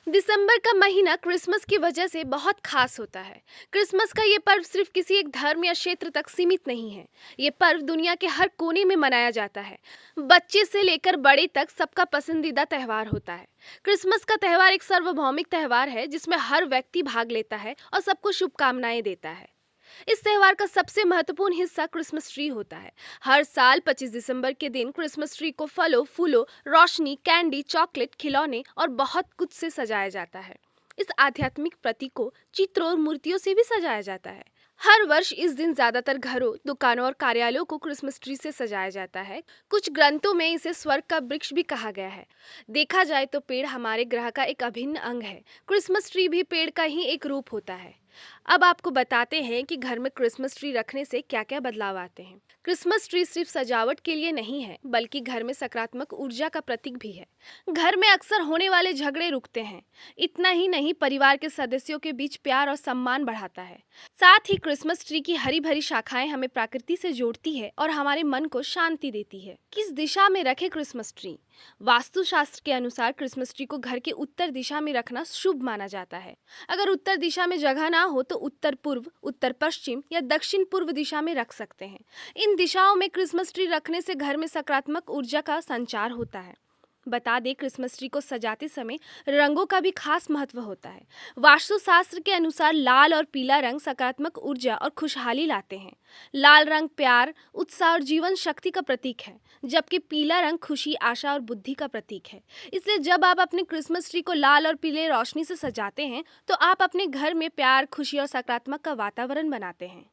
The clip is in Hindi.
दिसंबर का महीना क्रिसमस की वजह से बहुत खास होता है। क्रिसमस का ये पर्व सिर्फ किसी एक धर्म या क्षेत्र तक सीमित नहीं है। ये पर्व दुनिया के हर कोने में मनाया जाता है। बच्चे से लेकर बड़े तक सबका पसंदीदा त्योहार होता है। क्रिसमस का त्योहार एक सार्वभौमिक त्योहार है जिसमें हर व्यक्ति भाग लेता है और सबको शुभकामनाएं देता है। इस त्योहार का सबसे महत्वपूर्ण हिस्सा क्रिसमस ट्री होता है। हर साल 25 दिसंबर के दिन क्रिसमस ट्री को फलों, फूलों, रोशनी, कैंडी, चॉकलेट, खिलौने और बहुत कुछ से सजाया जाता है। इस आध्यात्मिक प्रतीक को चित्रों और मूर्तियों से भी सजाया जाता है। हर वर्ष इस दिन ज्यादातर घरों, दुकानों और कार्यालयों को क्रिसमस ट्री से सजाया जाता है। कुछ ग्रंथों में इसे स्वर्ग का वृक्ष भी कहा गया है। देखा जाए तो पेड़ हमारे ग्रह का एक अभिन्न अंग है। क्रिसमस ट्री भी पेड़ का ही एक रूप होता है। अब आपको बताते हैं कि घर में क्रिसमस ट्री रखने से क्या-क्या बदलाव आते हैं। क्रिसमस ट्री सिर्फ सजावट के लिए नहीं है, बल्कि घर में सकारात्मक ऊर्जा का प्रतीक भी है। घर में अक्सर होने वाले झगड़े रुकते हैं। इतना ही नहीं, परिवार के सदस्यों के बीच प्यार और सम्मान बढ़ाता है। साथ ही क्रिसमस ट्री की हरी भरी शाखाएं हमें प्रकृति से जोड़ती है और हमारे मन को शांति देती है। किस दिशा में रखे क्रिसमस ट्री? वास्तुशास्त्र के अनुसार क्रिसमस ट्री को घर के उत्तर दिशा में रखना शुभ माना जाता है। अगर उत्तर दिशा में जगह ना हो तो उत्तर पूर्व, उत्तर पश्चिम या दक्षिण पूर्व दिशा में रख सकते हैं। इन दिशाओं में क्रिसमस ट्री रखने से घर में सकारात्मक ऊर्जा का संचार होता है। बता दें, क्रिसमस ट्री को सजाते समय रंगों का भी खास महत्व होता है। वास्तुशास्त्र के अनुसार लाल और पीला रंग सकारात्मक ऊर्जा और खुशहाली लाते हैं। लाल रंग प्यार, उत्साह और जीवन शक्ति का प्रतीक है, जबकि पीला रंग खुशी, आशा और बुद्धि का प्रतीक है। इसलिए जब आप अपने क्रिसमस ट्री को लाल और पीले रोशनी से सजाते हैं तो आप अपने घर में प्यार, खुशी और सकारात्मक का वातावरण बनाते हैं।